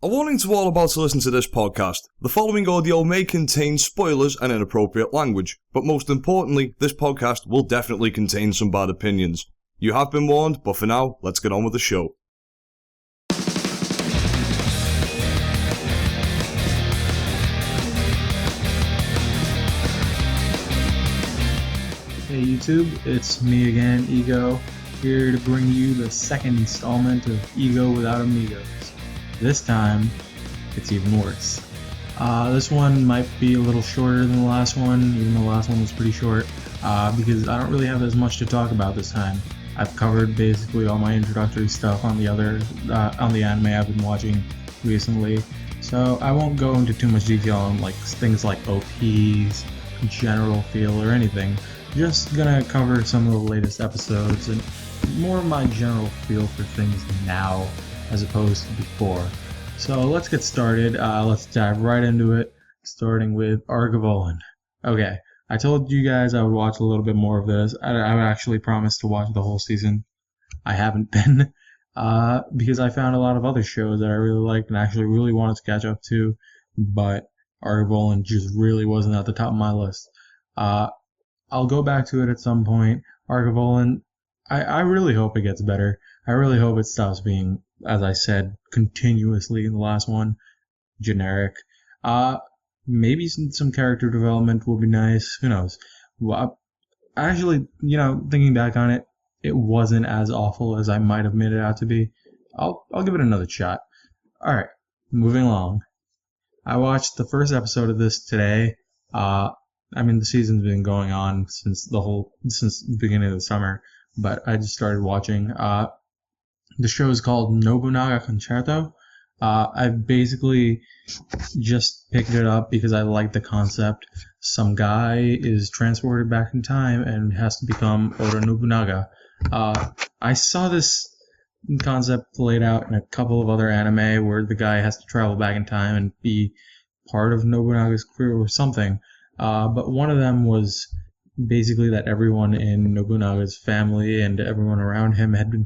A warning to all about to listen to this podcast. The following audio may contain spoilers and inappropriate language, but most importantly, this podcast will definitely contain some bad opinions. You have been warned, but for now, let's get on with the show. Hey YouTube, it's me again, Ego, here to bring you the second installment of Ego Without Amigos. This time, it's even worse. This one might be a little shorter than the last one, even though the last one was pretty short, because I don't really have as much to talk about this time. I've covered basically all my introductory stuff on the anime I've been watching recently, so I won't go into too much detail on things like OPs, general feel, or anything. Just gonna cover some of the latest episodes and more of my general feel for things now as opposed to before. So let's get started. Let's dive right into it, starting with Argevollen. Okay, I told you guys I would watch a little bit more of this. I actually promised to watch the whole season. I haven't been, because I found a lot of other shows that I really liked and actually really wanted to catch up to, but Argevollen just really wasn't at the top of my list. I'll go back to it at some point. Argevollen, I really hope it gets better. I really hope it stops being, as I said, continuously in the last one, generic. Maybe some character development will be nice. Who knows? Well, actually, thinking back on it, it wasn't as awful as I might have made it out to be. I'll give it another shot. Alright, moving along. I watched the first episode of this today. The season's been going on since the beginning of the summer, but I just started watching. The show is called Nobunaga Concerto. I basically just picked it up because I like the concept. Some guy is transported back in time and has to become Oda Nobunaga. I saw this concept laid out in a couple of other anime where the guy has to travel back in time and be part of Nobunaga's crew or something. But one of them was basically that everyone in Nobunaga's family and everyone around him had been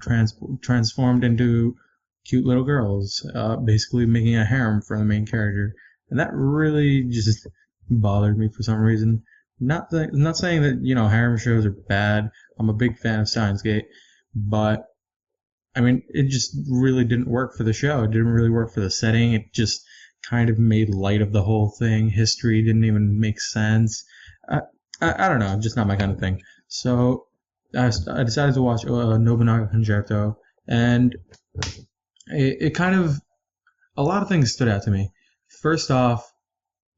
transformed into cute little girls, basically making a harem for the main character. And that really just bothered me for some reason. Not saying that, harem shows are bad. I'm a big fan of Steins Gate, but it just really didn't work for the show. It didn't really work for the setting. It just kind of made light of the whole thing. History didn't even make sense. I don't know, just not my kind of thing. So I decided to watch Nobunaga Concerto, and it kind of, a lot of things stood out to me. First off,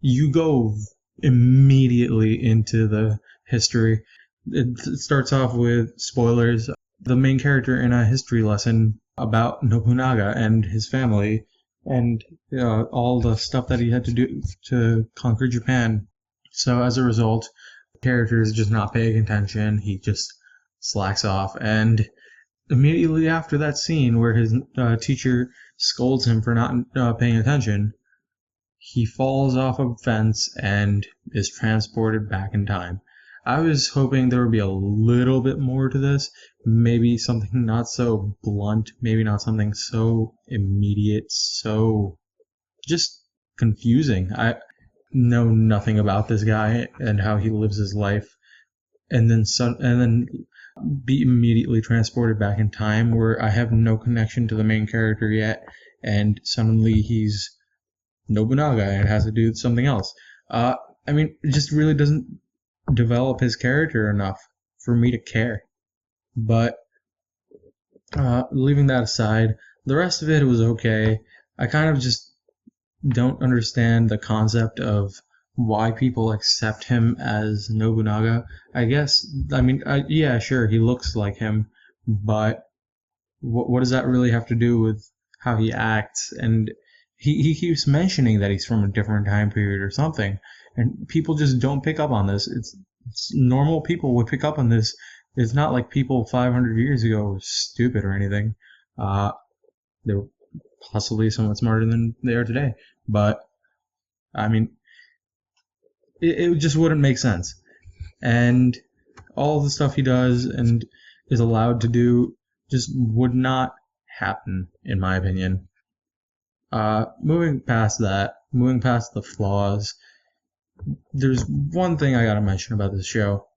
you go immediately into the history. It starts off with spoilers. The main character in a history lesson about Nobunaga and his family, and all the stuff that he had to do to conquer Japan. So as a result, the character is just not paying attention. He just slacks off, and immediately after that scene where his teacher scolds him for not paying attention, he falls off a fence and is transported back in time. I was hoping there would be a little bit more to this. Maybe something not so blunt. Maybe not something so immediate. So just confusing. I know nothing about this guy and how he lives his life, and then be immediately transported back in time where I have no connection to the main character yet, and suddenly he's Nobunaga and has to do something else. It just really doesn't develop his character enough for me to care. But leaving that aside, the rest of it was okay. I kind of just don't understand the concept of why people accept him as Nobunaga. I guess, yeah, sure, he looks like him, but what does that really have to do with how he acts? And he keeps mentioning that he's from a different time period or something, and people just don't pick up on this. It's normal people would pick up on this. It's not like people 500 years ago were stupid or anything. They were possibly somewhat smarter than they are today, but it just wouldn't make sense. And all the stuff he does and is allowed to do just would not happen, in my opinion. Moving past the flaws, there's one thing I gotta mention about this show.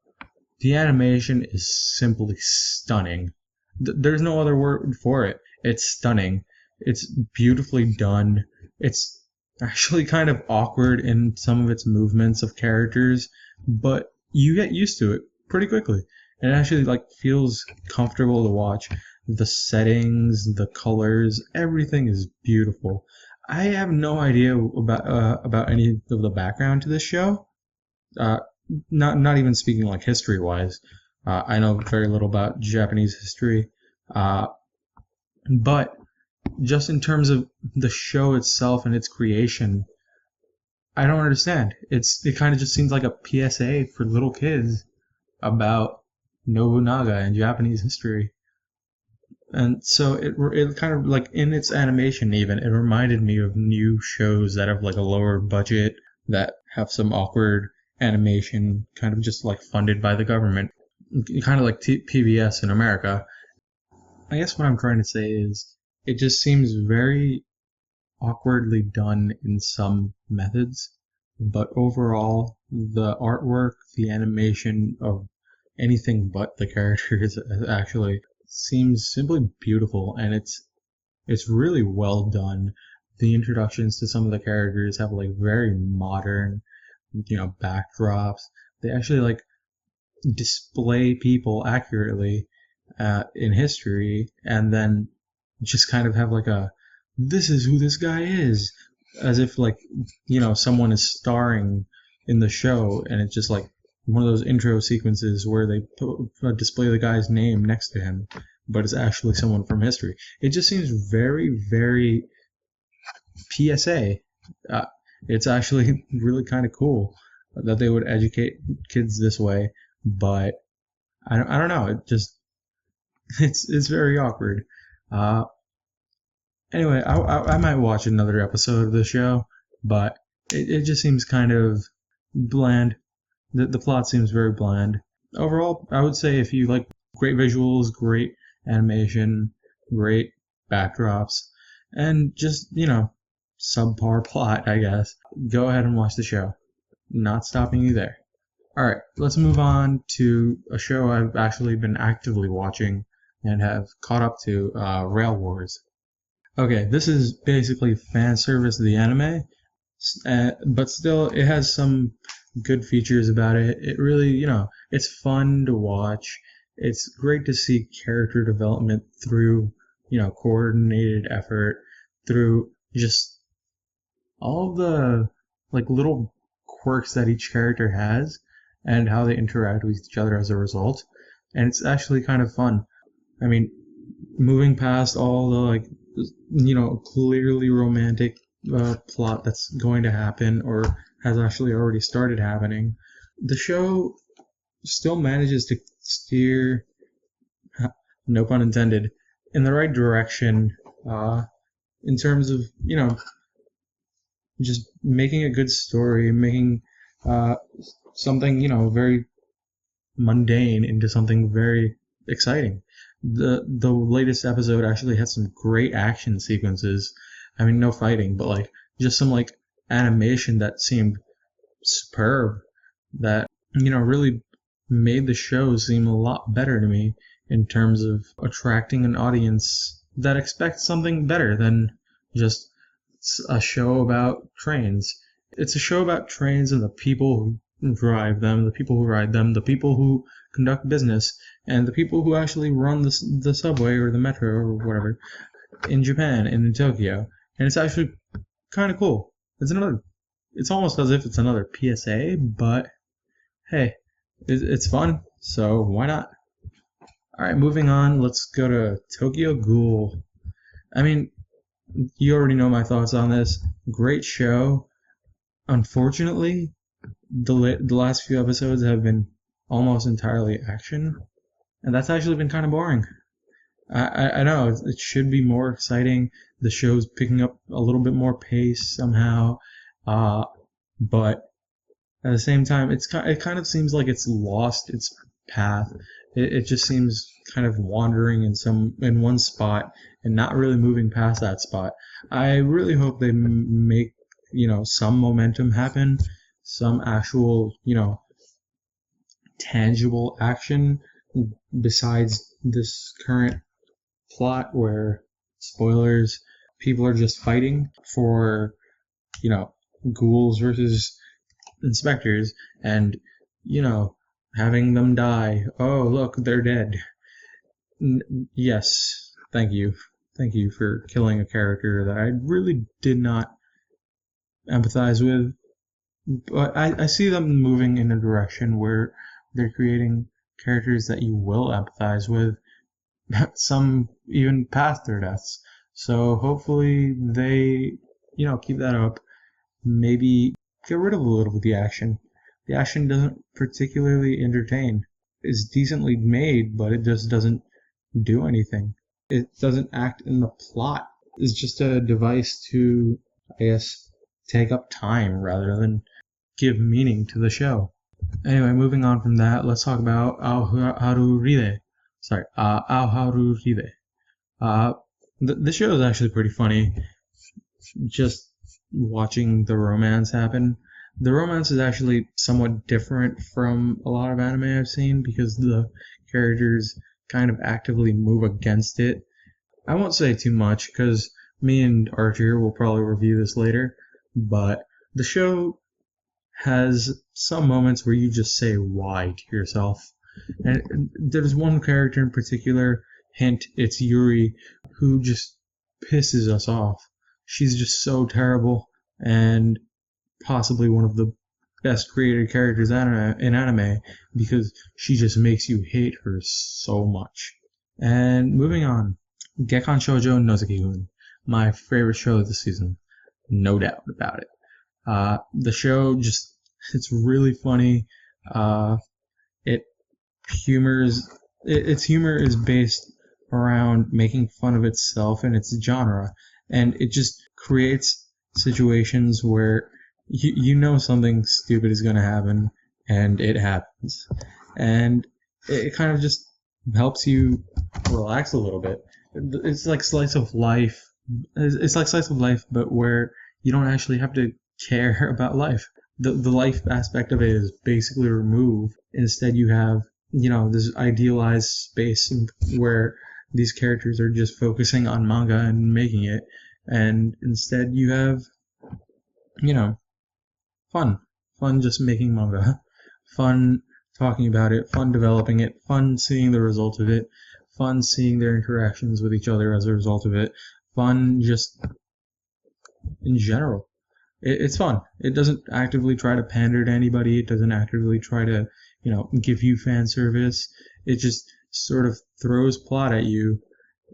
The animation is simply stunning. There's no other word for it. It's stunning. It's beautifully done. It's actually kind of awkward in some of its movements of characters, but you get used to it pretty quickly. And it actually feels comfortable to watch. The settings, the colors, everything is beautiful. I have no idea about any of the background to this show. Not even speaking history wise. I know very little about Japanese history. But just in terms of the show itself and its creation, I don't understand. It kind of just seems like a PSA for little kids about Nobunaga and Japanese history. And so it kind of in its animation even, it reminded me of new shows that have a lower budget, that have some awkward animation, kind of just funded by the government, kind of like PBS in America. I guess what I'm trying to say is it just seems very awkwardly done in some methods, but overall the artwork, the animation of anything but the characters actually seems simply beautiful, and it's really well done. The introductions to some of the characters have very modern, backdrops. They actually display people accurately in history, and then just kind of have this is who this guy is, as if someone is starring in the show, and it's just one of those intro sequences where they display the guy's name next to him, but it's actually someone from history. It just seems very, very PSA. It's actually really kind of cool that they would educate kids this way, but I don't know. It just it's very awkward. Anyway, I might watch another episode of the show, but it just seems kind of bland. The plot seems very bland. Overall, I would say if you like great visuals, great animation, great backdrops, and just, subpar plot, I guess, go ahead and watch the show. Not stopping you there. Alright, let's move on to a show I've actually been actively watching and have caught up to, Rail Wars. Okay, this is basically fan service of the anime, but still it has some good features about it. It really, it's fun to watch. It's great to see character development through, coordinated effort, through just all of the little quirks that each character has and how they interact with each other as a result. And it's actually kind of fun. I mean, moving past all the clearly romantic plot that's going to happen or has actually already started happening, the show still manages to steer, no pun intended, in the right direction in terms of, just making a good story, making something, very mundane into something very exciting. The latest episode actually had some great action sequences. I mean, no fighting, but just some animation that seemed superb, that really made the show seem a lot better to me in terms of attracting an audience that expects something better than just a show about trains. It's a show about trains and the people who drive them, the people who ride them, the people who conduct business, and the people who actually run the subway or the metro or whatever in Japan and in Tokyo. And it's actually kind of cool. It's almost as if it's another PSA, but hey, it's fun, so why not? Alright, moving on, let's go to Tokyo Ghoul. I mean, you already know my thoughts on this. Great show. Unfortunately, the last few episodes have been almost entirely action, and that's actually been kind of boring. I know it should be more exciting. The show's picking up a little bit more pace somehow, but at the same time, it kind of seems like it's lost its path, It just seems kind of wandering in one spot and not really moving past that spot. I really hope they make, some momentum happen, some actual, tangible action besides this current plot where, spoilers, people are just fighting for, ghouls versus inspectors and, having them die. Oh, look, they're dead. Yes, thank you. Thank you for killing a character that I really did not empathize with. But I see them moving in a direction where they're creating characters that you will empathize with, some even past their deaths. So hopefully they, keep that up. Maybe get rid of a little of the action. The action doesn't particularly entertain. It's decently made, but it just doesn't do anything. It doesn't act in the plot. It's just a device to, I guess, take up time rather than give meaning to the show. Anyway, moving on from that, let's talk about Haru Ride. Haru Ride. The show is actually pretty funny. Just watching the romance happen. The romance is actually somewhat different from a lot of anime I've seen because the characters kind of actively move against it. I won't say too much because me and Archer will probably review this later, but the show has some moments where you just say why to yourself. And there's one character in particular, hint, it's Yuuri, who just pisses us off. She's just so terrible and possibly one of the best created characters in anime because she just makes you hate her so much. And moving on, Gekkan Shoujo Nozaki-kun, my favorite show of the season, no doubt about it. The show it's really funny. Its humor is based around making fun of itself and its genre, and it just creates situations where something stupid is going to happen, and it happens. And it kind of just helps you relax a little bit. It's like slice of life. It's like slice of life, but where you don't actually have to care about life. The life aspect of it is basically removed. Instead, you have, this idealized space where these characters are just focusing on manga and making it. And instead, you have, fun just making manga, fun talking about it, fun developing it, fun seeing the result of it, fun seeing their interactions with each other as a result of it, fun just in general. It's fun. It doesn't actively try to pander to anybody. It doesn't actively try to, give you fan service. It just sort of throws plot at you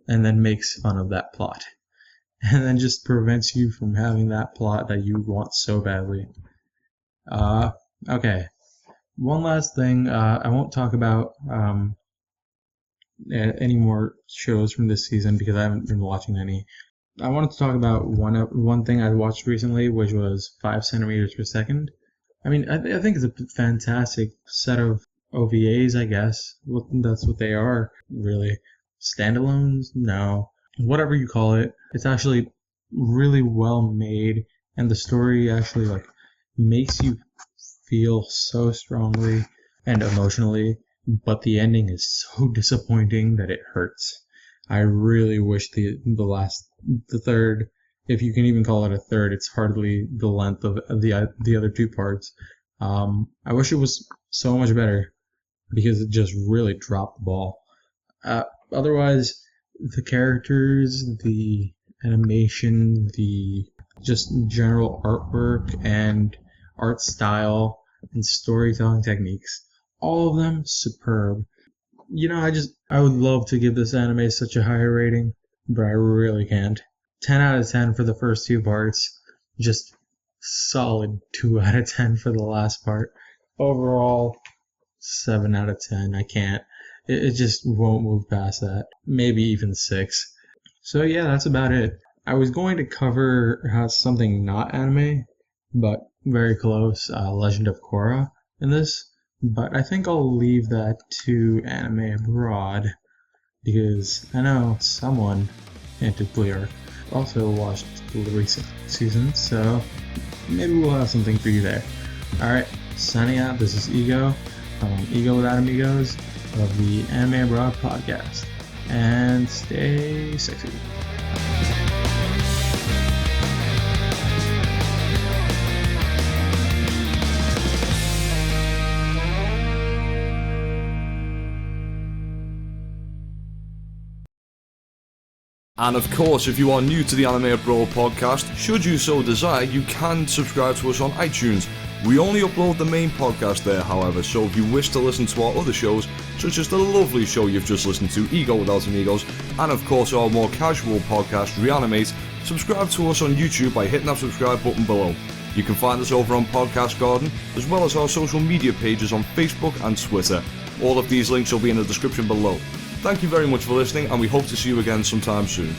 and then makes fun of that plot. And then just prevents you from having that plot that you want so badly. Okay. One last thing. I won't talk about any more shows from this season because I haven't been watching any. I wanted to talk about one thing I watched recently, which was 5 Centimetres Per Second. I mean, I think it's a fantastic set of OVAs, I guess. That's what they are, really. Standalones? No. Whatever you call it. It's actually really well made, and the story actually makes you feel so strongly and emotionally, but the ending is so disappointing that it hurts. I really wish the third, if you can even call it a third, it's hardly the length of the other two parts. I wish it was so much better because it just really dropped the ball. Otherwise, the characters, the animation, the just general artwork and art style and storytelling techniques, all of them superb. I would love to give this anime such a higher rating, but I really can't. 10 out of 10 for the first two parts, just solid 2 out of 10 for the last part. Overall, 7 out of 10. I can't. It just won't move past that. Maybe even 6. So yeah, that's about it. I was going to cover something not anime, but very close, Legend of Korra in this, But I think I'll leave that to Anime Abroad, because I know someone, Antiplayer, also watched the recent season, so maybe we'll have something for you there. Alright, signing out, this is Ego from Ego Without Amigos of the Anime Abroad podcast. And stay sexy. And of course, if you are new to the Anime Abroad podcast, should you so desire, you can subscribe to us on iTunes. We only upload the main podcast there, however, so if you wish to listen to our other shows, such as the lovely show you've just listened to, Ego Without Amigos, and of course our more casual podcast, Reanimate, subscribe to us on YouTube by hitting that subscribe button below. You can find us over on Podcast Garden, as well as our social media pages on Facebook and Twitter. All of these links will be in the description below. Thank you very much for listening, and we hope to see you again sometime soon.